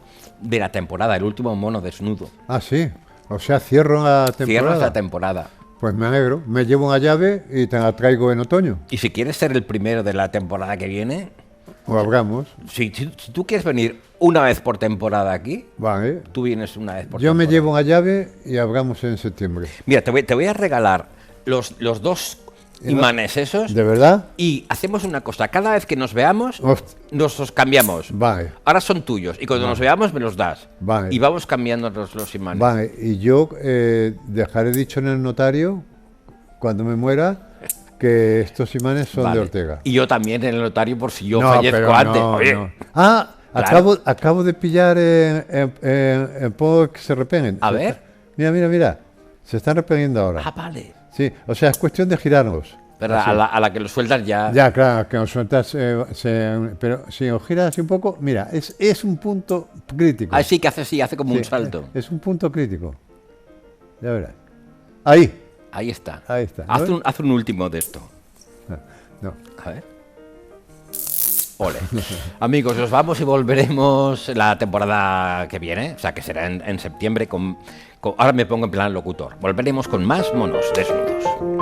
de la temporada, el último mono desnudo. Ah, sí. O sea, cierro la temporada. Cierras la temporada. Pues me alegro. Me llevo una llave y te la traigo en otoño. Y si quieres ser el primero de la temporada que viene... O hablamos. Si tú quieres venir una vez por temporada aquí, vale. Tú vienes una vez por Yo temporada. me llevo una llave y hablamos en septiembre. Mira, te voy a regalar los 2 imanes esos. ¿De verdad? Y hacemos una cosa. Cada vez que nos veamos, nos los cambiamos. Vale. Ahora son tuyos. Y cuando nos veamos, me los das. Vale. Y vamos cambiando los imanes. Vale. Y yo dejaré dicho en el notario, cuando me muera, que estos imanes son de Vale. Ortega. Y yo también en el notario por si yo No, fallezco pero antes. no, Oye, no. Ah, Claro. acabo de pillar en puedo que se repeguen. A ver. Mira. Se están repeliendo ahora. Ah, vale. Sí, o sea, es cuestión de girarlos. Pero Así. a la que lo sueltas ya... Ya, claro, que os sueltas, pero si os giras así un poco, mira, es un punto crítico. Ah, sí, que hace como Sí, un salto. Es un punto crítico. Ya verás. Ahí. Ahí está. Ahí está. Haz un último de esto. No. A ver. Ole. Amigos, nos vamos y volveremos la temporada que viene, o sea, que será en septiembre. Ahora me pongo en plan locutor. Volveremos con más monos desnudos.